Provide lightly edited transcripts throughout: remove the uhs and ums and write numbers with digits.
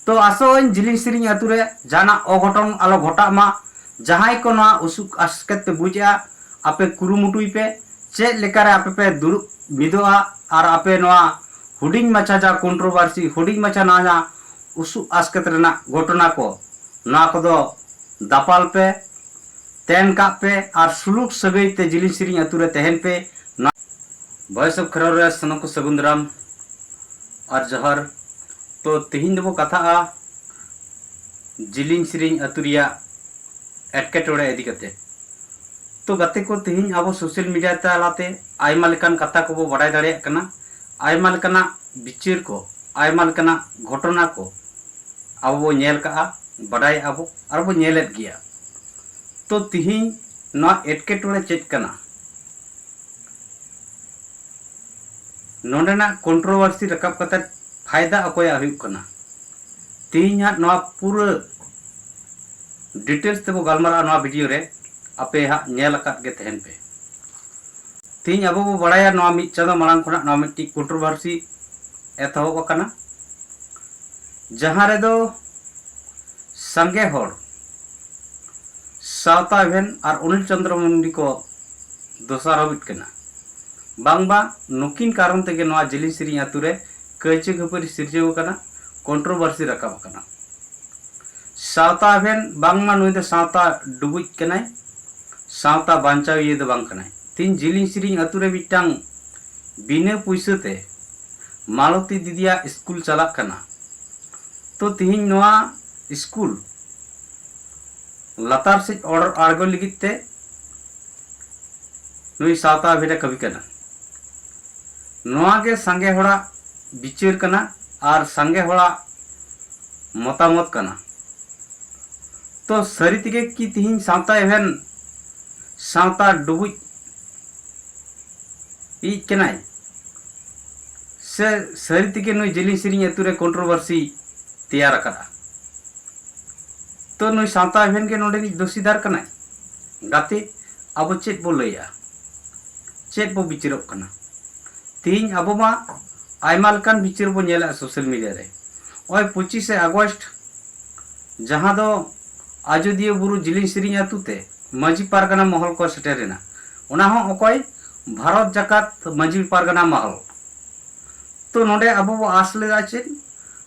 तो आसों जिलिंग सिरिंग अतुरे जाना अघटन आलो घटा मा जहां को ना उसुक आसकेत पे बुझा आपे कुरुमुटुई पे चेक लेकारे आपे पे दुरु मिदोआ और आपे नोआ हुडिंग मचा जा कंट्रोवर्सी हुडिंग मचा ना जा उसु आसकेत रेना घटना को ना को दो दापाल पे तेन का पे और सुलुक सगई ते जिलिंग सिरिंग अतुरे तहन पे ना वॉइस ऑफ खरर सनक सगुंदराम और जहर तो तिहिन दबो कथा जिलिंग सिरिंग अतुरिया एटकेटोड़े इदी कते तो गाते को तिहिन अब सोशल मीडिया तालाते आयमा लेकान कथा को बो बड़ाई दाड़े कना आयमा लेकाना बिचार को आयमा लेकाना घटना को अब बो नेल का बड़ाई अब और बो नेलेत गिया तो तिहिन ना एटकेटोड़े चेक कना नोडेना कंट्रोवर्सी रकाब कते फायदा अकोया हुई कना तिहिन ना पूरा डिटेल्स तेबो गलमारा नवा वीडियो रे आपे हा नेल अकात गे तहन पे तिहिन अब बो बड़ाया नवा मिट चांदो मांग खना नवा मिट्टी कंट्रोवर्सी एतहब अकाना जहां रे दो संगे होड़ सावता इवेन और अनिल चंद्र मंडी को दोसार हबिट कना बांगबा नुकिन कारण तेगे नवा जिलिंग सिरिंग अतुरे कइचे खपरी सिरजेव कना कंट्रोवर्सी रकाब कना सावता इवेन बांगमा नुई दो सावता डुबुज कनाय सावता बांचाव ये दो बांग कनाय तीन जिलिंग सिरिंग अतुरे बिटांग बिना पुइसते मालती दीदिया स्कूल चला कना तो तिहिन नवा स्कूल लतार से ऑर्डर आर्गो लिगिते नुई सावता भेड़ा कवि कना नवा के संगे होड़ा बिचार कना और संगे होड़ा मतामत कना तो सरी तिगे की तिहिन सावता एवेन सावता डुबुज ई केनाय से सरी तिगे नुई जिलिंग सिरिंग अतुरे कंट्रोवर्सी तैयार करा तो नुई सावता एवेन के नोडे दोषीदार कनाय गाते अब चेक बो लैया चेक बो बिचारब कना तिहिन अब मा आयमा लेकान बिचार बो नेला सोशल मीडिया रे ओय 25 अगस्त जहां दो आजोदिया बुरु जिलिंग सिरिंग अतुते माजी पारगना महल को सेटेरेना ओना हो अकोय भारत जाकात माजी पारगना महल तो नोडे अब बो आस लेदा चे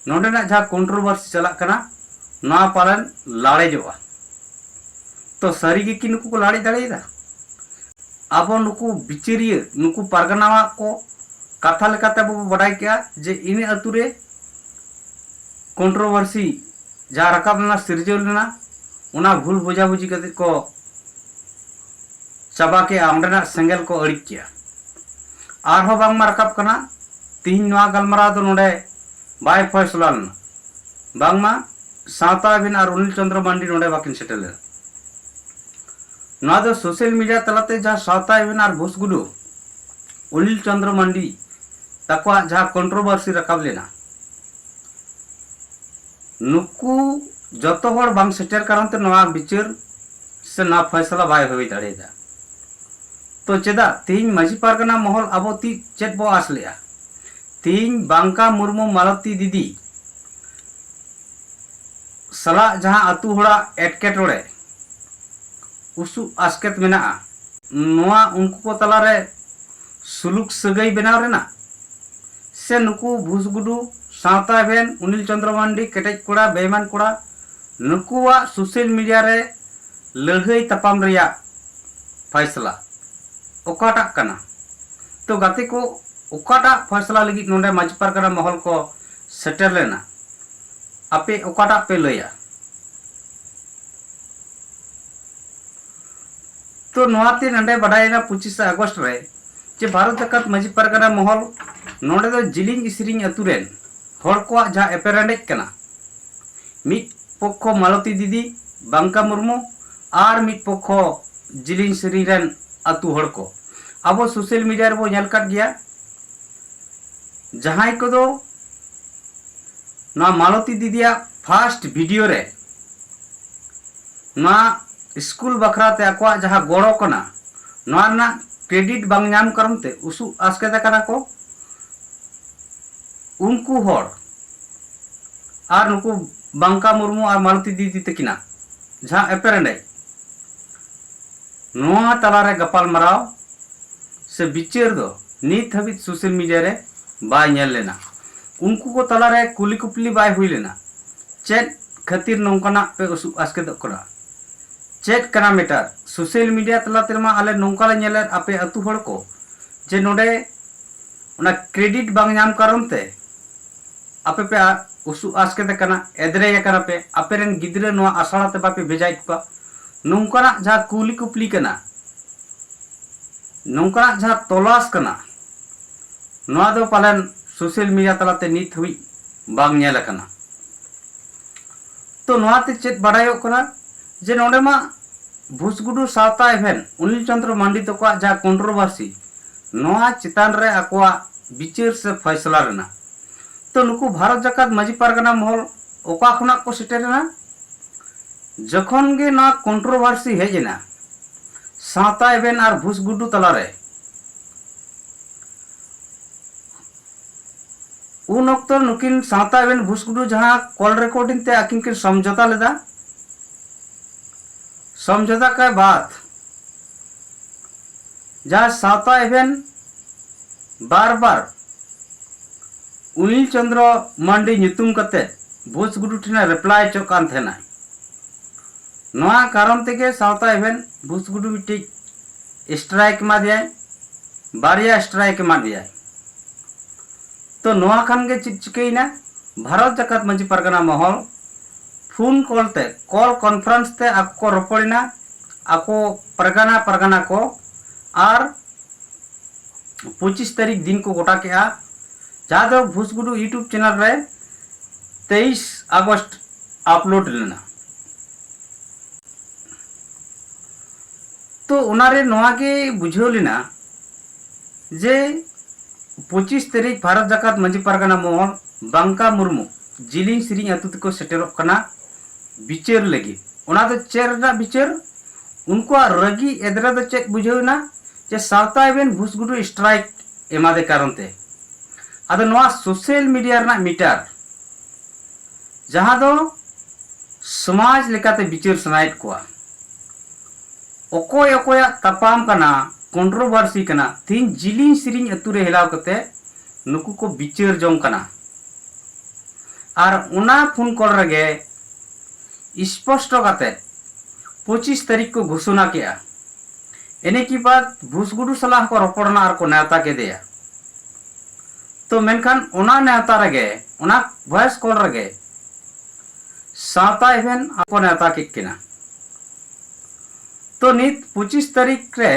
नोडे ना जहां कंट्रोवर्सी चला कना ना पालन लाड़े जोआ तो सारी के कि नुकु को लाड़ी दाड़ेदा अब नुकु बिचारिया नुकु पारगना को कथा लेकाते अब बड़ाई क्या जे इन अतुरे कंट्रोवर्सी जहां रकाब लेना सिरजेव लेना उना भूल बुझा बुझी कते को चाबा के आमडेना सेंगल को अड़ी किया आर हो बांग मा रकाब कना तिहिन नवा गलमारा दो नोडे बाय फैसला लेना बांग मा सावता बिन और अनिल चंद्र मंडी नोडे बाकिन सेटल लेना नवा दो सोशल मीडिया तलाते जहां सावता बिन और भोसगुडू अनिल चंद्र मंडी तकवा जहां कंट्रोवर्सी रकाब लेना नुकु जतो होड़ बांग सेटर कारण ते नवा बिचार से ना फैसला बाय होई दाड़ेदा तो चेदा तीन माजी पारगना महल अब ती चेक बो आस लेया तीन बांका मुर्मू मालती दीदी सला जहां अतु होड़ा एटकेटोड़े उसु आसकेत मेना नवा उनको को तलारे सुलुक सगई बनाव रेना से नुकु भूसगुडू सावता एवेन अनिल चंद्र मंडी केटेज कोड़ा बेईमान कोड़ा नुकुआ सोशल मीडिया रे लड़ाई तपाम रिया फैसला ओकाटा कना तो गाते को ओकाटा फैसला लगी नोंडे माजी पारगना महल को सेटर लेना आपे ओकाटा पे लैया तो नोआते नंडे बडायना 25 अगस्त रे जे भारत जाकात माजी पारगना महल नोंडे दो जिलिंग सिरिंग अतुरेन होड़ को जहां एपेरेंडेज कना मिट पक्ष मालती दीदी बांका मुर्मू और मिट पक्ष जिलिंग सिरिंग अतु होड़ को अब सोशल मीडिया रे बो नेल काट गया जहां को दो ना मालती दीदिया फर्स्ट वीडियो रे ना स्कूल बखराते अकवा जहां गोड़ो कना ना क्रेडिट बांग नाम करमते उसु आसकेता कना को उनको होड़ और नुकु बांका मुर्मू और मालती दीदी तकिना जहाँ एपेरेंडे नोआ तलारे गपाल मराव से बिचार दो नित हबित सोशल मीडिया रे बाय नेल लेना उनको को तलारे कुली कुपली बाय हुई लेना चेक खातिर नौकना पे उसु आस्के दो करा चेक कना मेटर सोशल मीडिया तला तेरमा आले नौका ले नेले आपे अतु हड़ को जे नोडे उना क्रेडिट बांग नाम कारण ते आपे पे उसु आस्के दे कना एदरे या कना पे आपे रेन गिद्रे नोआ आसाड़ा ते बापे भेजाइत को नौकना जहाँ कुली कुपली कना नौकना जहाँ तलाश कना नोआ दो पालन सोशल मीडिया तलाते नित हुई बांग नेल कना तो नोआ ते चेक बड़ायो कना जे नोडे मा भूसगुडू सावता इवेंट अनिल चंद्र मांडी तक जहाँ कंट्रोवर्सी नोआ चितान रे आकुआ विचार से फैसला रेना तो नुकु भारत जाकात माजी पारगना महल ओका खुना को सेटेरना जखन गे ना कंट्रोवर्सी हेजना सावता इवेंट और भूसगुडू तलारे उन वक्त नुकिन सावता इवेंट भूसगुडू जहाँ कॉल रिकॉर्डिंग ते आकिन के समझौता लेदा समझौता के बाद जहाँ सावता इवेंट बार बार अनिल चंद्र मांडी नितुम कते भूसगुडू ठेना रिप्लाई चोकान थेना नोआ कारण तेगे सावता इवेंट भूसगुडू मिट्टी स्ट्राइक मा दिया बारिया स्ट्राइक मा दिया तो नोआ खान के चिकेना भारत जाकात माजी पारगना महल फोन कॉल ते कॉल कॉन्फ्रेंस ते आको रोपड़िना आको परगना परगना को और 25 तारीख दिन को गोटा के जहाँ दो भूसगुडू यूट्यूब चैनल रे 23 अगस्त अपलोड लेना तो उनारे नोआ के बुझो लेना जे 25 तारीख भारत जाकात माजी पारगना महल बांका मुर्मू जिलिंग सिरिंग अतु तको सेटेरो कना विचार लगी उना तो चेर ना विचार उनको रगी एदरा तो चेक बुझो ना जे सावता इवेंट भूसगुडू स्ट्राइक एमादे कारण ते आदो नोआ सोशल मीडिया ना मीटर जहाँ दो समाज लेकाते विचार सनाइट को ओकोय ओकोय तपाम कना कंट्रोवर्सी कना तीन जिलिंग सिरिंग अतुरे हिलाव कते नुकु को विचार जोंग कना और उना फोन कॉल रगे स्पष्ट करते 25 तारीख को घोषणा किया एने की बात भूसगुडू सलाह को रोपड़ना और को नेता के दिया तो मेनखान उना नेता रगे उना वॉइस कॉल रगे सावता इवेंट आपको नेता के किना तो नित 25 तारीख रे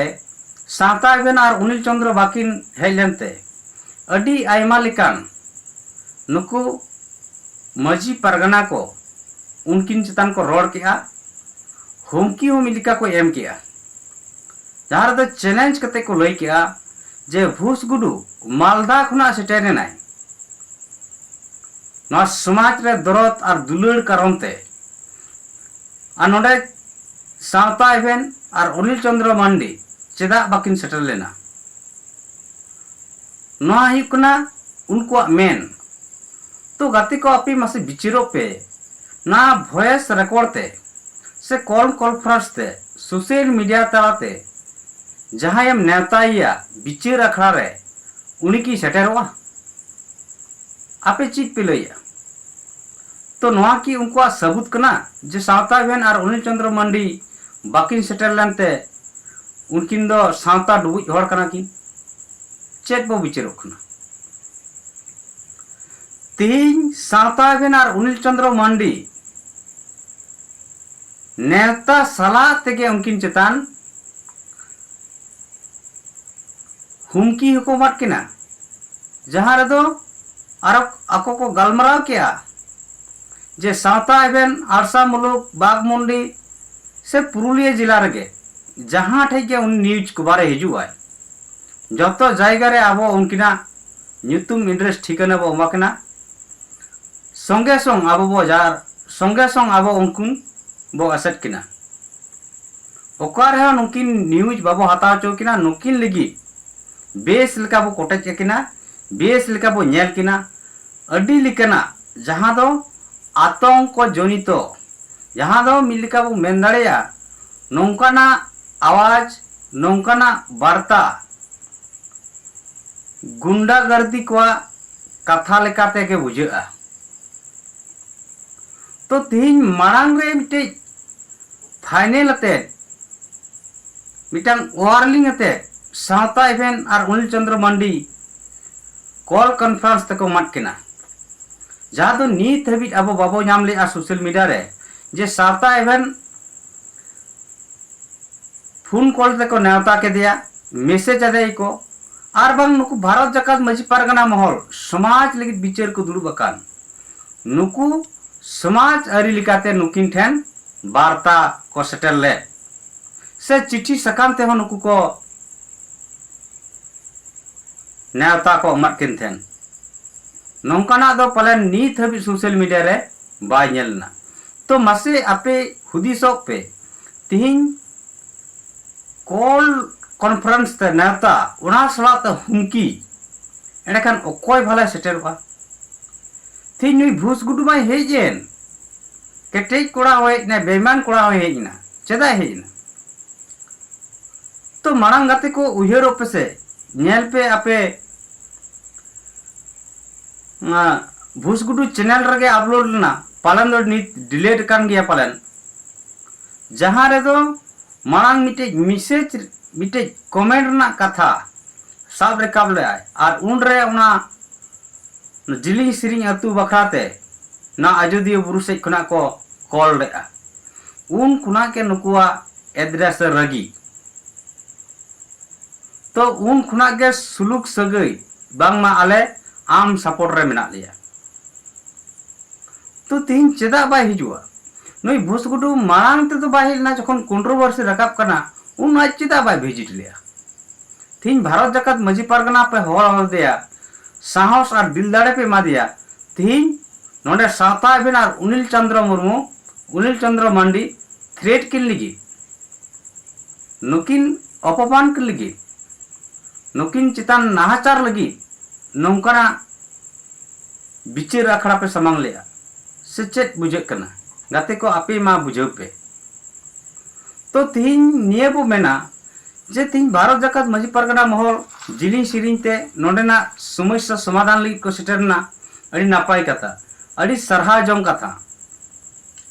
सावता इवेंट और अनिल चंद्र बाकिन हेलेंते अडी आयमा लिकान नुकु माजी पारगना को उनकिन चितान को रोड किया हुमकी हुमिलिका को एम किया जहाँ तो चैलेंज कते को लई किया जे भूसगुडू मालदा खुना सेटेरे नाय ना समाज रे दरद और दुलड़ कारणते नोडे सावता इवेंट और अनिल चंद्र मांडी चेदा बाकिन सेटर लेना ना हुकना उनको मेन तो गाती को अपी मासे बिचिरो पे ना वॉइस रिकॉर्ड ते से कॉल कॉन्फ्रेंस ते सोशल मीडिया तलाते जहाँ एम नेताइया बिचिर अखड़ा रे उनी की सेटेरवा आपे चीज पे लइया तो नोआ की उनको सबूत कना जे सावता इवेंट और अनिल चंद्र मांडी बाकिन सेटर लेनते उनकिन दो सावता डुबुज हड़ कना की चेक बो बिचिरो कना तीन सावता इवेंट और अनिल चंद्र मांडी नेता सलाह तेगे उनकिन चेतान हुमकी हुकूमत किना जहाँ रेदो आको को गलमराव किया जे सावता इवेंट आरसा मुलुक बागमुंडी से पुरुलिया जिला रगे जहाँ ठेके उन न्यूज को बारे हिजुआ जतो जायगा रे आबो उनकिना ᱧᱩᱛᱩᱢ एड्रेस ठिकाना बो एमाकिना संगे संग आबो बो जार संगे संग आबो उनकुन बो एसेट किना ओकार है नुकिन न्यूज बाबो हताव चौकिना नुकिन लगी बेस लेका बो कोटेज किना बेस लेका बो नेल किना अडी लिकना जहां दो आतंक जनित जहाँ दो मिलका बो मेन दाड़ेया नौकाना आवाज नौकाना वार्ता गुंडागर्दी को कथा लेकाते के बुझा। तो तीन मांग रे मिटे फाइनल अते मिटांग वार्निंग अते सावता इवेंट और अनिल चंद्र मांडी कॉल कॉन्फ्रेंस तक मत केना जहाँ तो नीत हबी अब बाबो नाम ले सोशल मीडिया रे जे सावता इवेंट फोन कॉल तक नेवता के दिया मैसेज आदे को और बांग नुकु भारत जाकात मजी पारगना महल समाज लगी विचार को दुड़ुब अकान नुकु समाज आरी लिकाते नुकिन ठेन वार्ता को सेटल ले से चिट्ठी सकाम ते नुकु को नेवता को अमत किन थेन नौकाना दो पलन नीत हबी सोशल मीडिया रे बाय नेलना। तो मासे आपे हुदिसोक पे तिहिं कॉल कॉन्फ्रेंस ते नेवता उना सला ते हुमकी एंडखान अकोय भले सेटलवा थी नुई भूस गुडू माय हेजेन केटे कोड़ा होय ने बेमान कोड़ा होय हेजना चेदा हेजना। तो मांग गाते को उहेरो पे से नेल पे आपे भूस गुडू चैनल रगे अपलोड लेना पालन दो नीत डिलीट कान गया पालन जहाँ रे दो मांग मिटे मैसेज मिटे कमेंट ना कथा साब रेकाब ले आय और उन रे उना जिली सिरिंग अतु बखाते ना अयोध्या बुरु से खुना को कॉल रे उन खुना के नुकुआ एड्रेस रगी तो उन खुना के सुलुक सगई बांग मा आले आम सपोर्ट रे मेना लिया। तो तीन चेदा बाय हिजुआ नई भूसगुडू मांग ते तो बाय ना जखन कंट्रोवर्सी रकाब कना उन आज चेदा बाय विजिट लिया। तीन भारत जाकात मजी पारगना पे हॉल दिया साहस और दिल दाड़े पे मा दिया तीन नोडे सावता इवेंट और अनिल चंद्र मुर्मू अनिल चंद्र मांडी थ्रेट किन लगी नुकिन अपमान किन लगी नुकिन चितान नाहाचार लगी नौकाना बिचार अखड़ा पे समांग लिया से चेत बुझे कना गाते को आपे मा बुझे पे। तो तीन निये बो मेना जे तीन भारत जाकात मजी पारगना महल जिलिंग सिरिंग ते नोडेना समस्या समाधान लगी को सेटरना अड़ी नापाय कथा अड़ी सरहा जम कथा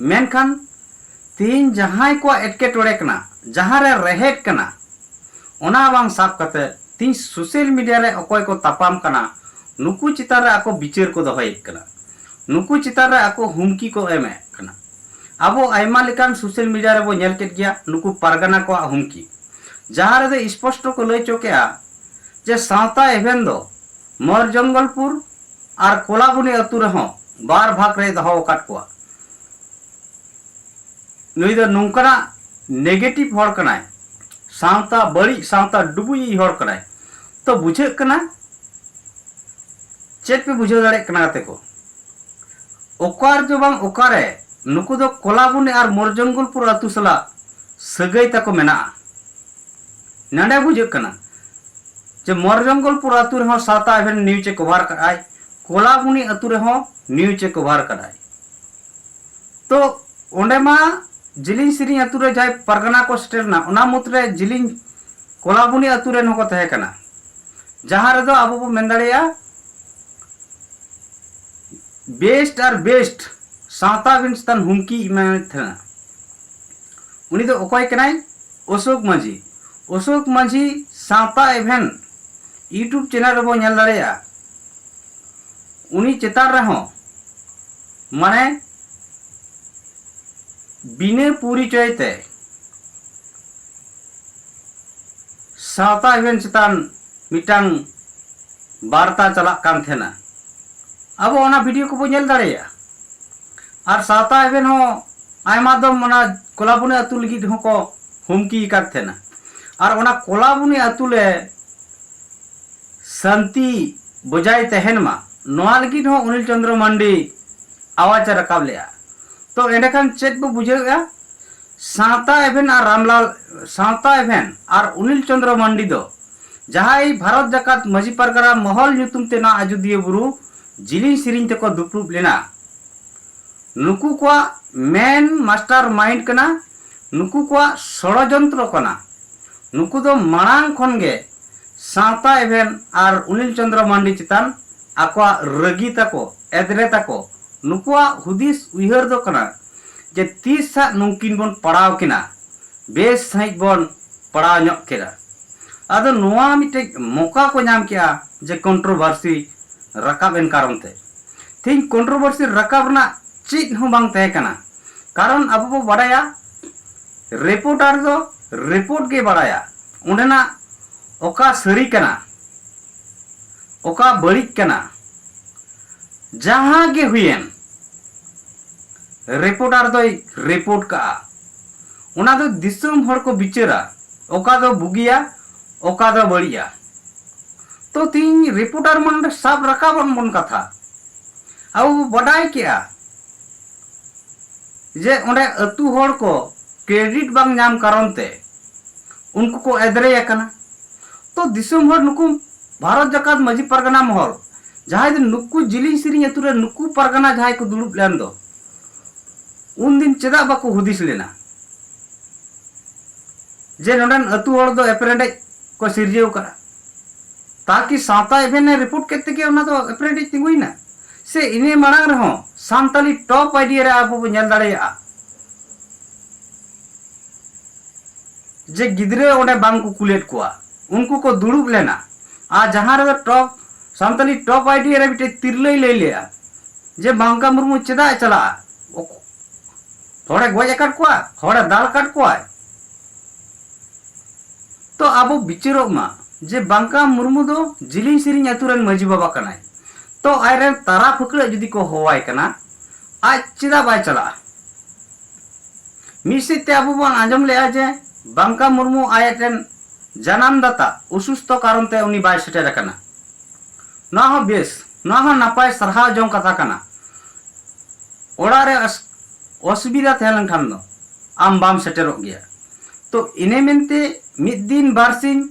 मेनखान तीन जहां को एटके टोड़े कना जहां रे रहेट कना ओना बांग साफ कते तीन सोशल मीडिया रे अकोय को तापाम कना नुकु चितार रे आको विचार को दोहय कना नुकु चितार रे आको हुमकी को एमे कना अबो आयमा लेकान सोशल मीडिया रे बो नेल केट गया नुकु पारगना को हुमकी जहां रे दो स्पष्ट को लय चोकेया जे सावता इवेंट दो मर जंगलपुर और कोलाबुनी अतु रे हो बार भाग रे दहो काट को नुई दो नौकरा नेगेटिव हर कनाय सावता बड़ी सावता डुबुई हर कनाय। तो बुझे कना चेत पे बुझे दाड़े कना गाते को ओकार जो बांग ओकारे नुकु दो कोलाबुनी और मोरजंगलपुर अतु सला सगई तको मेना नाडे बुझे कना जे मोरजंगलपुर अतु रे हो सावता इवेंट न्यूज कवर कराय कोलाबुनी अतु रे हो न्यूज कवर कराय। तो ओंडे मा जिलिंग सिरिंग अतु रे जाय परगना को स्टेरना ओना मुतरे जिलिंग कोलाबुनी अतु रे नको तहे कना जहां रे दो आबो बो मेन दाड़ेया बेस्ट और बेस्ट सावता विंस्तान हुमकी इमान थना उनी दो ओकोय कनाय अशोक माझी सावता इवेंट यूट्यूब चैनल रे बो नेल दाड़ेया उनी चेतार रे हो माने बिने पूरी चयते सावता इवेंट चितान मिटांग वार्ता चला कान थेना अब ओना वीडियो को बो नेल दाड़ेया और सावता इवेंट हो आयमा दो मना कोलाबुनी अतु लगी हो को हुमकी कर थेना और ओना कोलाबुनी अतु ले शांति बजाय तहन मा नोआ लगी हो अनिल चंद्र मांडी आवाज रकाब लिया। तो एंडखान चेक बो बुझेगा सावता इवेंट और रामलाल सावता इवेंट और अनिल चंद्र मांडी दो जहां भारत जाकात मजी पारगना महल नुतुम ते ना अयोध्या बुरु जिलिंग सिरिंग ते को दुप्रुब लेना नुकु को मेन मास्टर माइंड कना नुकु को षड़यंत्र कना नुकु दो मांग खन गे सावता एवेन और अनिल चंद्र मांडी चितान आको रगी तको एदरे तको नुकुआ हुदिस उहर दो कना जे 30 सा नुकिन बन पड़ाव किना बेस सहित बन पड़ाव ᱧᱚᱜ केरा आदो नोआ मिटे मौका को नाम किया जे कंट्रोवर्सी रकाबेन कारण ते तीन कंट्रोवर्सी रकाबना चीज हो बांग तहे कना कारण अब बो बड़ाया रिपोर्टर दो रिपोर्ट के बड़ाया उन्हेना ओका सरी कना ओका बड़िक कना जहां के हुएन रिपोर्टर दो रिपोर्ट का उना दो दिसुम हर को बिचरा ओका दो बुगिया ओका दो बड़िया तो तीन रिपोर्टर मन सब रकाबन बन कथा अब बड़ाई क्या जे उन्हें अतु हर को क्रेडिट बांग नाम कारण ते उनको को एदरे कना तो दिसुम हर नुकु भारत जकात मजी परगना महल जहां दिन नुकु जिली सिरी अतुरे नुकु परगना जहां को दुलुप लेन दो उन दिन चेदा बाको हुदिस लेना जे नोडन अतु हर दो एप्रेंडिज को सिरजेव करा ताकि सावता एवेन ने रिपोर्ट केते के उना दो एप्रेंडिज तिंगुइना से इने मांग रहो सांताली टॉप आइडिया रे आपो नेल दाड़ेया जे गिदरे ओडे बांग को कुलेट कोआ उनको को दुड़ुब लेना आ जहां रे टॉप सांताली टॉप आइडिया रे बिटे तिरलई ले लिया जे बांका मुर्मू चेदा चला थोड़े गोज काट कोआ थोड़े दाल काट कोआ तो अब बिचरो मा जे बांका मुर्मू दो जिलिंग सिरिंग अतुरन मजी बाबा कनाय तो आयरन तारा फकड़े जुदी को होवाय कना आज चेदा बाय चला मिसिते अब बन आंजम लेया जे बांका मुर्मू आयटन जनाम दाता उसुस्त कारण ते उनी बाय सेटेर कना ना हो बेस ना हो नापाय सरहा जों कथा कना ओड़ा रे असुविधा तहलन खान दो आम बाम सेटेरो गया तो इने मेनते मिद दिन बारसिन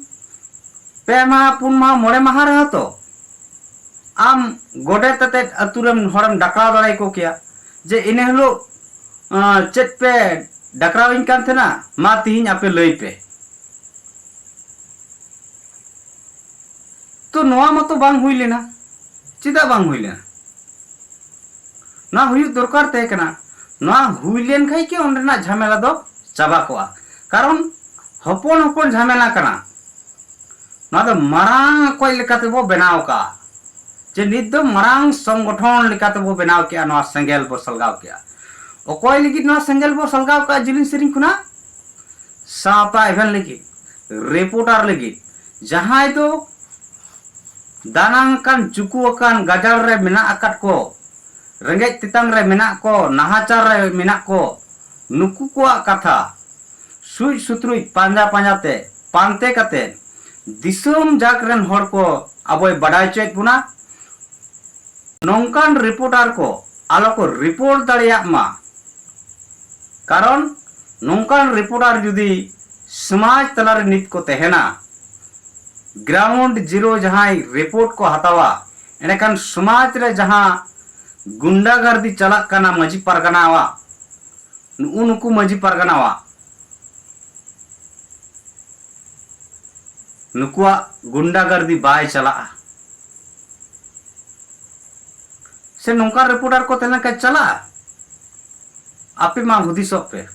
पे माह पुन माह मोड़े माह रहा तो आम गोडे तते अतुरम हरम डकरा दड़ाई को किया जे इने हलो चेट पे डकराविन कान थेना मा तिहिन आपे लई पे तो नोआ मतो बांग हुई लेना चिदा बांग हुई लेना ना हुई दरकार तहे कना ना हुई लेन खाई के ओंडेना झमेला दो चाबा कोआ कारण हपन हपन झमेला कना ना दो मारांग कोई लेकाते बो बनाव का जे नित दो मारांग संगठन लेकाते बो बनाव के ना संगेल बो सलगाव के ओकोय लिगित ना संगेल बो सलगाव का जिलिन सिरिंग खुना साता एभेन लिगित रिपोर्टर लिगित जहां दो दानांगकान जुकुआकान गाजार रे मेना आकाट को रेंगेज तितांग रे मेना को नाहाचार रे मेना को नुकु को कथा सुई सुत्रुई पांजा पांजाते पांते कते दिसोम जाकरन हर को अबोय बडाय चेत बुना नोंकान रिपोर्टर को आलो को रिपोर्ट दाड़िया मा कारण नोंकान रिपोर्टर जुदी समाज तलारे नित को तहेना ग्राउंड जीरो जहां रिपोर्ट को हतावा एनेकान समाज रे जहां गुंडागर्दी चला कना मजी परगनावा उनको मजी परगनावा नुकुआ गुंडागर्दी बाय चला से नौका रिपोर्टर को तेना का चला आपे मा हुदिसो पे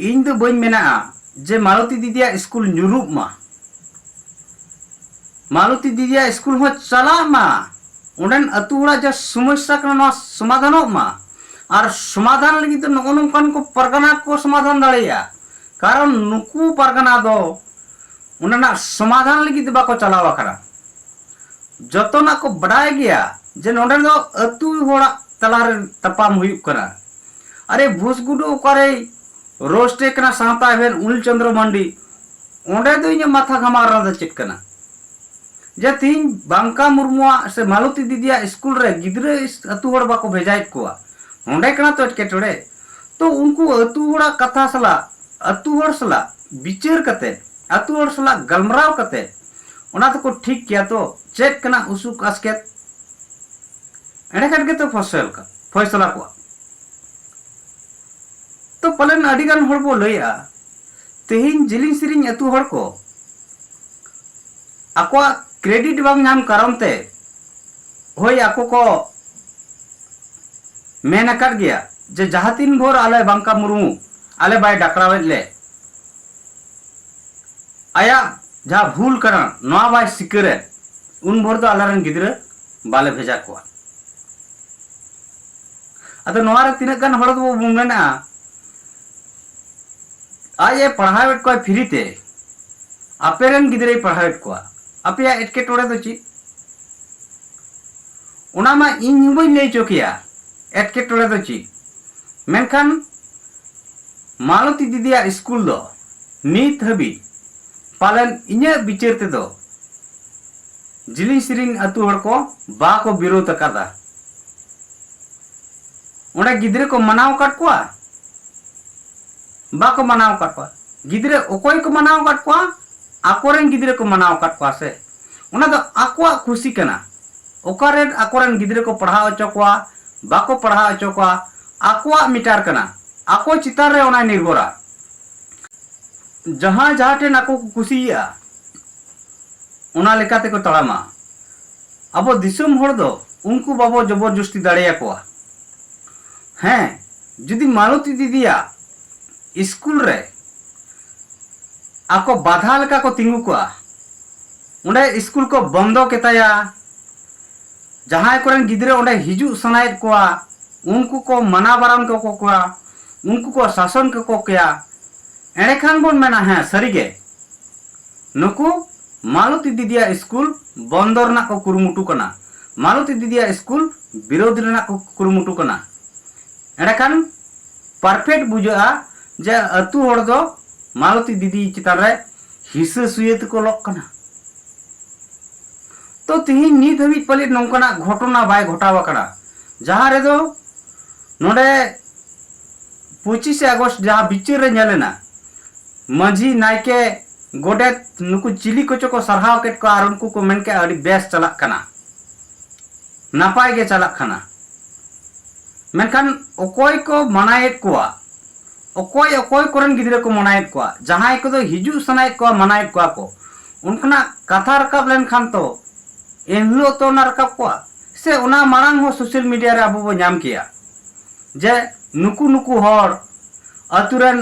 इन दो बई मेना जे मालती दीदिया स्कूल न्यूरूप मा मालती दीदिया स्कूल हो चला मा उन्हें अतुड़ा जो समस्या का समाधान मा और समाधान लगी तो नौकान को परगना को समाधान दाड़िया कारण नुकु परगना दो उन्हें समाधान लगी तो बाको चलावा करा जतना को बढ़ाया गया जे नोडे दो अतु होड़ा तलार तपाम हुई करा अरे भूसगुडो करे रोस्टे कना साता एवेन अनिल चंद्र मांडी ओंडे दो इने माथा घमार रहा चेक कना जे तीन बांका मुर्मुआ से मालती दीदिया स्कूल रे गिदरे अतु होड़ बाको भेजाइत कोआ ओंडे कना तो एटकेटोड़े तो उनको अतु होड़ा कथा सला अतु होड़ सला विचार कते अतु होड़ सला गलमराव कते ओना तो को ठीक किया तो चेक कना उसुक आस्केत एने कट के तो फैसला को तो पलन अडिगान हर बो लैया तेहिन जिलिंग सिरिंग अतु हर को आकोआ क्रेडिट बांग नाम कारण ते होय आको को मेन कर गया जे जहाँ तीन भोर आले बांका मुर्मू आले बाय डाकरावेत ले आया जहाँ भूल करा नवा बाय सिकरे उन भोर तो आलारन गिद्रे बाले भेजा को अतो नवा रे तिनक गान हड़ तो मेना आये पढ़ावेट को फ्री ते आपेरन गिद्रे पढ़ावेट को अपया एटके टोड़े तो ची उना मा इन बई लई चोकिया एटके टोड़े तो ची मेनखान मालती दीदिया स्कूल दो नीत हबी पालन इन्या बिचार ते दो जिलिंग सिरिंग अतु हड़ को बा को विरोध करदा उन्हें गिद्रे को मनाव काट को बा को मनाव काट को गिद्रे ओकोय को मनाव काट को आकोरेन गिद्रे को मनाव काट को से उना दो आकोआ खुशी कना ओकारेन आकोरेन गिद्रे को पढ़ाव अचो को बाको पढ़ाव अचो को आकोआ मिटार कना आको चितार रे उना निर्भरा जहां जहां टेन आको खुशिया उना लेकाते को तड़ामा अब दिसम हड़ दो उनको बाबो जबरदस्ती दाड़ेया को हैं जुदी मालती दीदिया स्कूल रे आको बाधा लेका को तिंगु को उन्हें स्कूल को बंदो केताया जहां कोरेन गिद्रे उन्हें हिजू सनायत को उनको को मना बारान को उनको को शासन को क्या एड़े खान बोन मेना है सरीगे नुकु मालती दीदिया स्कूल बंदर ना को कुरुमुटु कना मालती दीदिया स्कूल विरोध ना को कुरुमुटु कना एड़े खान परफेक्ट बुझा जे अतु हड़ दो मालती दीदी चितान रे हिस्से सुयत को लक कना तो तिही नीत हबी पले नौकना घटना बाय घटावा कना जहां रे दो नोडे 25 अगस्त जहां बिचार रे नेलेना माझी नायके गोडे नुकु चिली कोचो को सरहाव केट को आर उनको को मेन के अड़ी बेस चला कना नापाय गे चला कना मेनखान ओकोय को मनायत को ओकोय ओकोय कोरन गिद्रे को मनायत को जहां को दो हिजू सनायत को मनायत को उनकना कथा रकाब लेन खान तो एनलो तो ना रकाब को से उना मारांग हो सोशल मीडिया रे अबो नाम किया जे नुकु नुकु हर अतुरन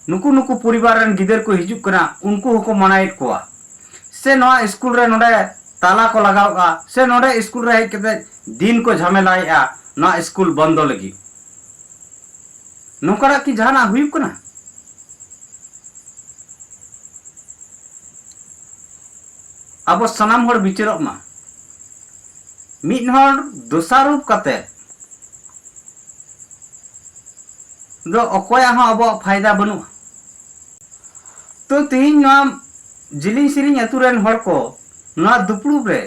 नुकु नुकु परिवार रन गिदर को हिजुक कना उनको को मनायत को से नवा स्कूल रे नोडे ताला को लगावा से नोडे स्कूल रे हेज केते दिन को झमेलाया ना स्कूल बंद लगी नोकरा की जहाना हुई कना अब सनाम हर बिचारक मा मिद हर दोसारूप कते दो अकोया हो अब फायदा बनु तो तीन नाम जिलिंग सिरिंग अतुरेन हर को ना दुपड़ू रे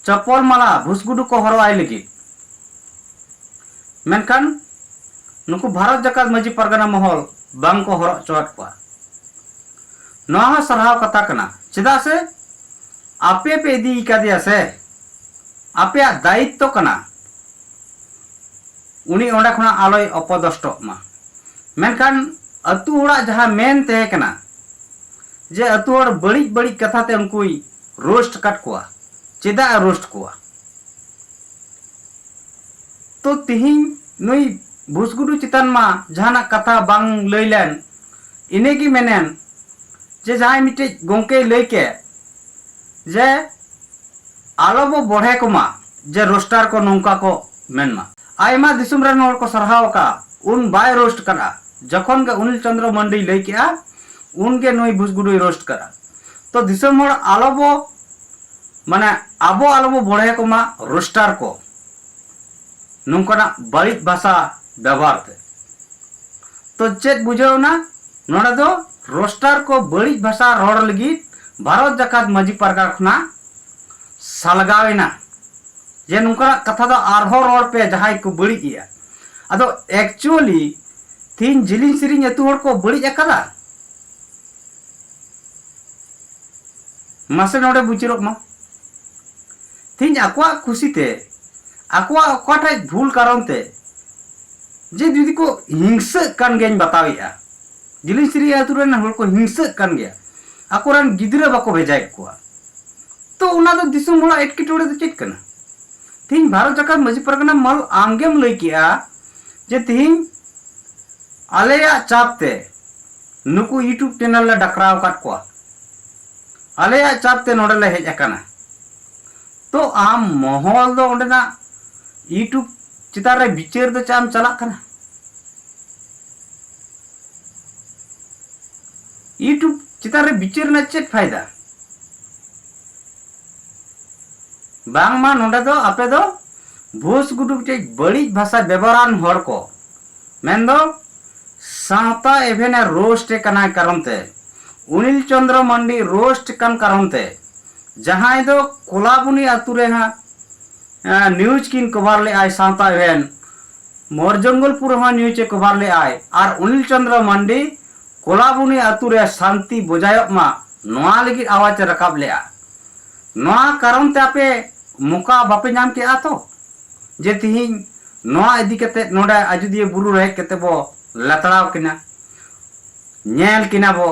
चप्पल माला भुसगुडु को हरवाय लगी मेनखान नुकु भारत जकात मजी परगना महल बांग को हर चोट को नहा सरहाव कथा कना चेदा से आपे पे दी का दिया से आपे दायित्व कना उनी ओंडा खना आलोय अपदष्ट मा मेनखान अतु होड़ा जहां मेन ते कना जे अतु होड़ बड़ी बड़ी कथा ते उनकुई रोस्ट काट को चेदा रोस्ट को तो तिहिं नुई भुसगुडु चितान मा जहाना कथा बांग लैलेन इने की मेनेन जे जहां मिटे गोंके लई के जे आलोबो बढ़े को मा जे रोस्टार को नौका को मेनमा आयमा दिसुम रन हर को सरहाव का उन बाय रोस्ट करा जखन के अनिल चंद्र मंडी लई के उनके नई भुसगुडु रोस्ट करा तो दिसुम हर आलोबो माने आबो आलोबो बढ़े को मा रोस्टार को नौकना बड़ी भाषा व्यवहार थे तो चेत बुझाव ना नोडे दो रोस्टार को बड़ी भाषा रोड लगी भारत जकात मजी परगार खना सालगावेना जे नुका कथा दो आरहो रोड पे जहां को बड़ी किया अदो एक्चुअली तीन जिलिंग सिरिंग अतु हर को बड़ी अकदा मासे नोडे बुचिरोक मा तीन अक्वा खुशी ते आको अकाठा भूल कारण ते जे जुदी को हिंसा कान गेन बतावेया जिलिसिरी आतुरेन हर को हिंसा कान गया आकोरान गिदरा बाको भेजाय को तो उना तो दिसुम होला एटकेटोड़े तो चेक कना तीन भारत जाकर मजी परगना मल आमगेम लई किया जे तीन आलेया चापते नुकु यूट्यूब चैनल ला डकराव काट को आलेया चापते नोडे ले हेज अकाना तो आम मोहल दो ओंडेना यूट्यूब चितार रे बिचार दो चाम चला कना यूट्यूब चितार रे बिचार ना चेक फायदा बांगमा नोडे दो आपे दो भोस गुडुक चे बड़ी भाषा व्यवहारान हर को मेन दो साता एवेना रोस्ट कना करमते उनिल चंद्र मंडी रोस्ट कन करमते जहां दो कोलाबुनी आतुरे हा न्यूज किन कवर ले आय साता एवेन मोरजंगलपुर हा न्यूज ए कवर ले आय और उनिल चंद्र मंडी कोलाबुनी आतुरे शांति बजायक मा नोआ लगी आवाज रकाब ले आ नोआ कारण ते आपे मुका बापे नाम के आ तो जे तिहिन नोआ इदी कते नोडा अजुदिया बुरु रहे कते बो लतड़ाव किना नेल किना बो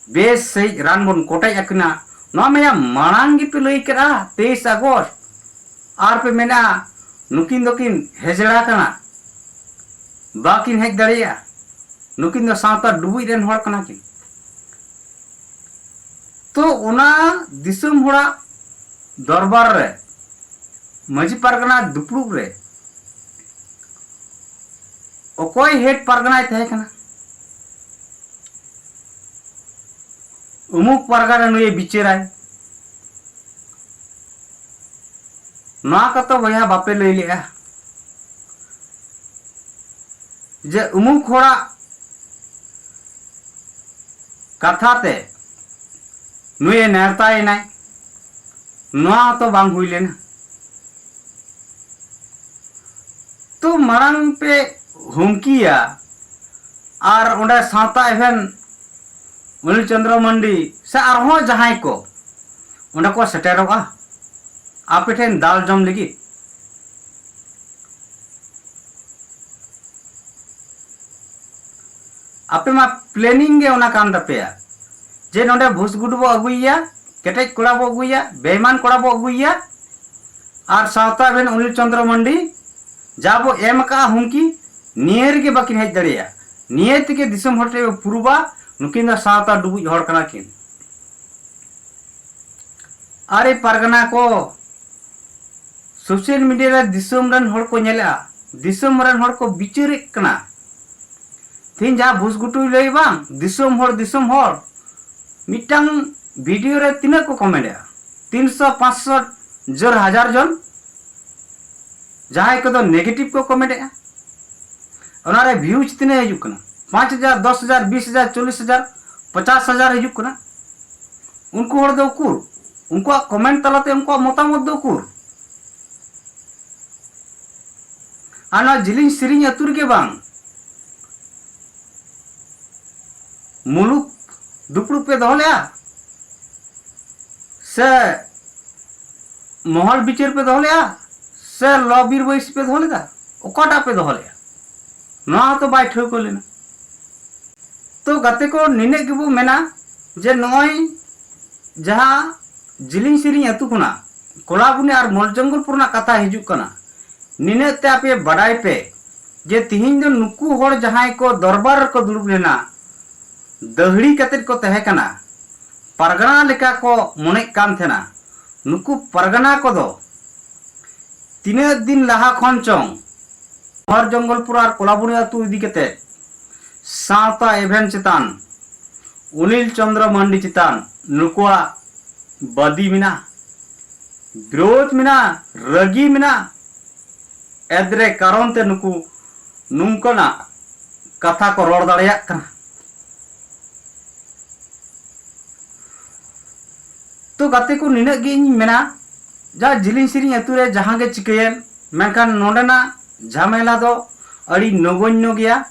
बेस सही रान बन कोटाई अकना नोआ मेया मांगी पे लई करा 23 अगस्त आर पे मेना नुकिन दोकिन हेजड़ा कना बाकिन हेज दड़िया नुकिन दो सावता डुबुई रेन हर कना किन तो उना दिसुम होड़ा दरबार रे मजी परगना दुपड़ुक रे ओकोई हेड परगना तहे कना उमुक परगना नुए बिचेराय ना का तो भैया बापे लई लिया जे उमुक होड़ा कथा ते नुए नेरताय नाय नोआ तो बांग हुई लेना तो मरंग पे हुमकिया और उन्हें साता एवेन उनिल चंद्र मंडी से आरहो जहां को उन्हें को सेटेरोगा आप ठेन दाल जम लगी आपे मा प्लानिंग गे उना कान दपेया जे नोडे भूसगुड बो अगुइया केटेज कोड़ा बो अगुइया बेईमान कोड़ा बो अगुइया और सावता बेन उनिल चंद्र मंडी जाबो एम का हुमकी नियर के बाकिन हेज दड़िया नियत के दिसम हटे पुरुबा नुकिन दा सावता डुबुज हड़ कना किन अरे परगना को सोशल मीडिया रे दिसम रन हड़ को नेला दिसम रन हड़ को बिचारे कना तीन जा भूसगुटु लई बांग दिसम हड़ मिटांग वीडियो रे तीना को कमेंट 300 500 जर हजार जन जहां को तो नेगेटिव को कमेंट है उनारे व्यूज तीने हिजु कना 5000 10000 20000 40000 50000 हिजु कना उनको हर दो कुर उनको कमेंट तलाते उनको मतामत दो कुर आना जिलिंग सिरिंग अतुर के बांग मुलुक दुपड़ू पे दहलिया से महल बिचार पे दहलिया से लबीर बैस पे दहलेदा ओकाटा पे दहलिया ना तो बाय ठोक लेना तो गाते को निने गिबो मेना जे नय जहां जिलिंग सिरिंग अतु खुना कोलाबुनी और मोरजंगलपुर ना कथा हिजु कना निने ते आपे बड़ाई पे जे तिहिन दो नुकु होड़ जहां को दरबार को दुड़ुब लेना दहड़ी कते को तहे कना परगना लेका को मने कान थेना नुकु परगना को दो तीने दिन लहा खन चोंग हर जंगलपुर और कोलाबुनी अतु इदी कते सावता एवेन चितान उनिल चंद्र मंडी चितान नुकुआ बदी मिना विरोध मिना रगी मिना एद्रे कारण ते नुकु नुंकना कथा को रोड दाड़िया कना तो गाते को निना गे मेना जा जिलिंग सिरिंग अतु रे जहां गे चिकेन मेनखान नोडेना झमेला दो अड़ी नगण्य गया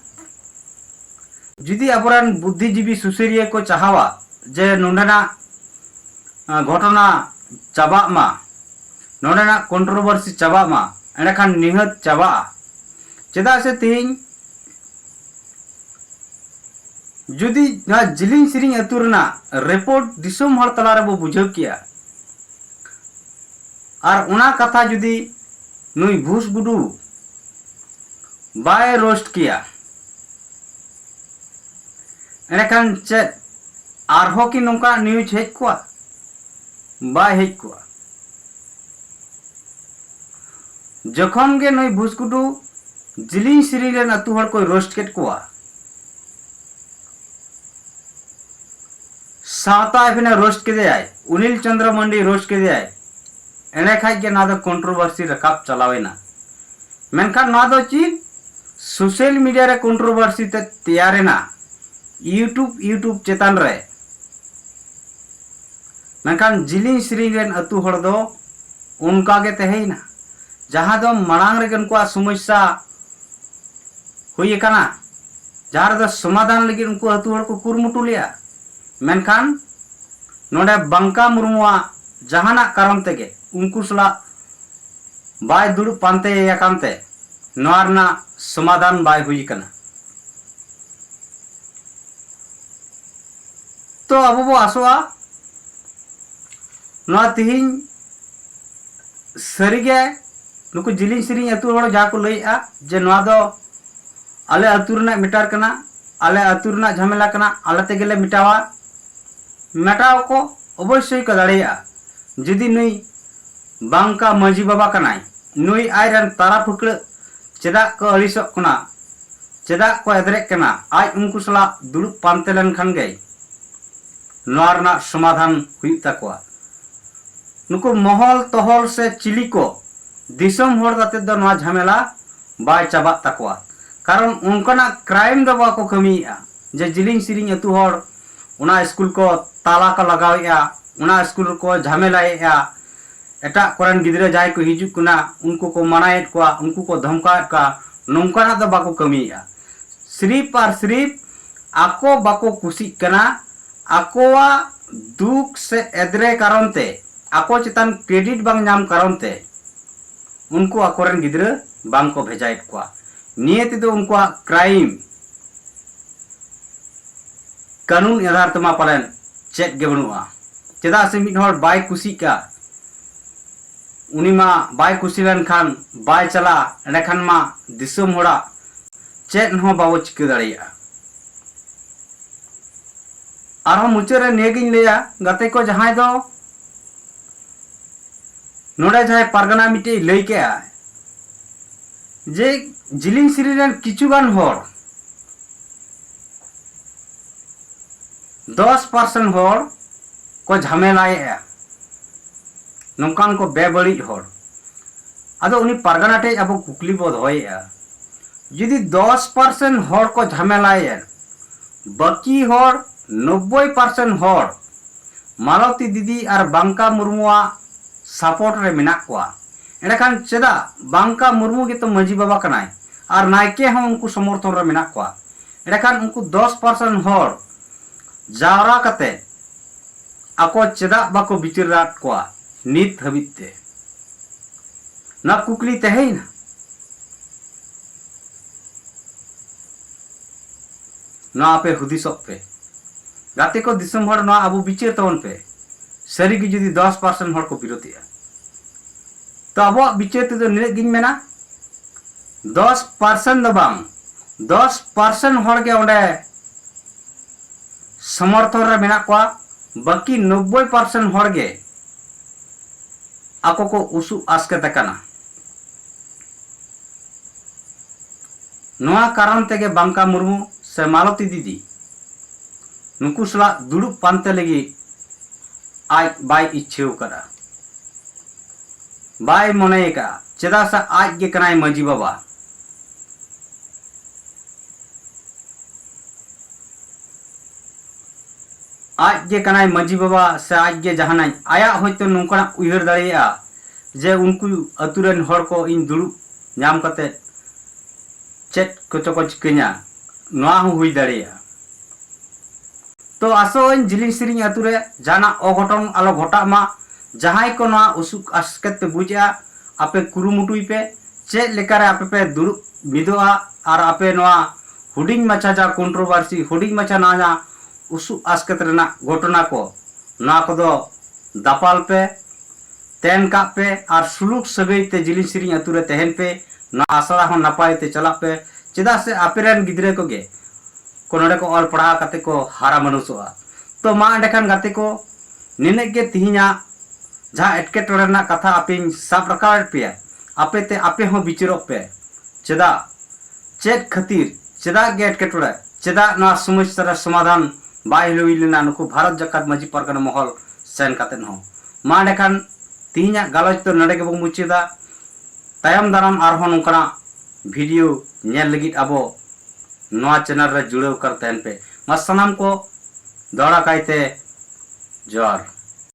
जुदी अबरान बुद्धिजीवी सुसेरिया को चाहवा जे नोडेना घटना चाबा मा नोडेना कंट्रोवर्सी चाबा मा एंडखान निहत चाबा चेदा से तेहिं जुदी ना जिलिंग सिरिंग अतुरना रिपोर्ट दिसोम हर तला रे बो बुझाव किया और उना कथा जुदी नुई भूस गुडू बाय रोस्ट किया एंडखान चेद आरहो की नौका न्यूज हेज को बाय हेज को जखन गे नई भूसकुटू जिलिंग सिरिंग रेन अतु हर को रोस्ट केट को साता फिना रोस्ट के आय उनिल चंद्र मंडी रोस्ट के आय एने खाई के ना दो कंट्रोवर्सी रकाब चलावेना मेनखान ना दो चीज सोशल मीडिया रे कंट्रोवर्सी ते तैयार ना यूट्यूब चेतान रे मेनखान जिलिंग सिरिंग रेन अतु हर दो उनका गे तहेई ना जहां दो मणांग रे उनको समस्या हुई कना जहां दो समाधान लगी उनको अतु हर को कुरमुटु लिया मेनखान नोडे बंका मुर्मुआ जहाना कारण तेगे उनको सला बाय दुड़ु पानते या कांते नोरना समाधान बाय हुई कना तो अब वो आसोआ नोआ तिहिं सरीगे नुकु जिलिंग सिरिंग अतु हड़ जा को लइआ जे नोआ दो आले अतु रना मिटार कना आले अतु रना झमेला कना आले तेगेले मिटावा मेटाव को अवश्य को दाड़िया जुदी नुई बांका मजी बाबा कनाई नुई आयरन तारा फुकड़ चेदा को अड़िसक कना चेदा को एदरे कना आज उनको सला दुड़ु पानते लेन खान गई नोरना समाधान हुई तकवा नुको महल तहल से चिली को दिसम होड़ दाते दो नोआ झमेला बाय चाबा तकवा कारण उनकना क्राइम दो बाको कमीया जे जिलिंग सिरिंग अतु होड़ उना स्कूल को ताला को लगावेया उना स्कूल को झमेलाएया एटा कोरन गिद्रे जाय को हिजु कुना उनको को मनाएट को उनको को धमकाएट का नोंकाना दो बाको कमीया सिर्फ और सिर्फ आको बाको कुसी कना आकोवा दुख से एदरे कारण ते आको चितान क्रेडिट बांग नाम कारण ते उनको आकोरन गिद्रे बांग को भेजाएट को नियति दो उनको क्राइम कानून आधार तमा पालन चेक गे बनुआ चेदा से मिड हर बाय कुसी का उनी मा बाय कुसी लेन खान बाय चला एंडखान मा दिसम होड़ा चेक हो बाबो चिके दाड़िया आरो मुचरे नेगिन लेया गाते को जहां दो नोडे जहां पारगना मिटे लई के आ जे जिलिंग सिरी रेन किचुगान होड़ 10% होड़ को झमेलाए नौकान को बेबड़ी होड़ अदो उनी पारगना टे अब कुकली बोध होया यदि 10% होड़ को झमेलाए बाकी होड़ 90% होड़ मालती दीदी और बांका मुर्मुआ सपोर्ट रे मिना को एंडखान चेदा बांका मुर्मू के तो मजी बाबा कनाय और नायके हम उनको समर्थन रे मिना को एंडखान उनको 10% होड़ जावरा कते आको चेदा बाको बिचिराट को नित हबिते ना कुकली तहेई ना ना आपे हुदिसक पे गाते को दिसम हड़ ना अबो बिचिर तवन पे सरी की जुदी 10% हड़ को विरोधिया तो अब बिचिर ते तो निरे गिन मेना 10% दो बांग 10% हड़ के ओंडे समर्थन रे मेना को बाकी 90% हड़ गे आको को उसु आस्के तकना नोआ कारण तेगे बांका मुर्मू से मालती दीदी नुकु सला दुड़ु पानते लगी आज बाय इच्छेव करा बाय मने का चेदा सा आज गे कनाय मजी बाबा आज गे कनाय मजी बाबा से आज गे जहानाय आया होयतो नोंकना उयहर दाड़िया जे उनको अतुरेन हड़ को इन दुड़ु नाम कते चेक कोचो को चिकना नोआ हुई दाड़िया तो आसो जिलिंग सिरिंग अतुरे जाना अघटन आलो घटा मा जहां को नोआ उसुक आसकेत पे बुझा आपे कुरुमुटुई पे चेक लेकर आपे पे दुड़ मिदोआ और आपे नवा हुडिंग मचा जा कंट्रोवर्सी हुडिंग मचा ना जा उसु आस्कत रेना घटना को ना को दो दापाल पे तेन का पे और सुलूक सगई ते जिलिन सिरिंग अतुरे तेहन पे ना आसड़ा हो नपाय ते चला पे चेदा से आपेरन गिद्रे को गे को नोडे को ऑल पढ़ा कते को हारा मनुसोआ तो मा अंडेखान गाते को निने के तिहिना जहाँ एटकेटोड़े ना कथा आपिन साब रकाड़ पे आपे ते आपे हो बिचरो पे चेदा चेक खातिर चेदा गे एटकेटोड़े चेदा ना समस्या समाधान बाय लुइलेना नुकु भारत जकात माजी परगना महल सेन कातेन हो मा अंडेखान तिहिना गालोच तो नडे के बो मुचेदा तायम दाराम आरहों नोंकना वीडियो नेल लगित अबो नवा चैनल रे जुड़े कर तेन पे मा सनाम को दौड़ा कायते जोहार।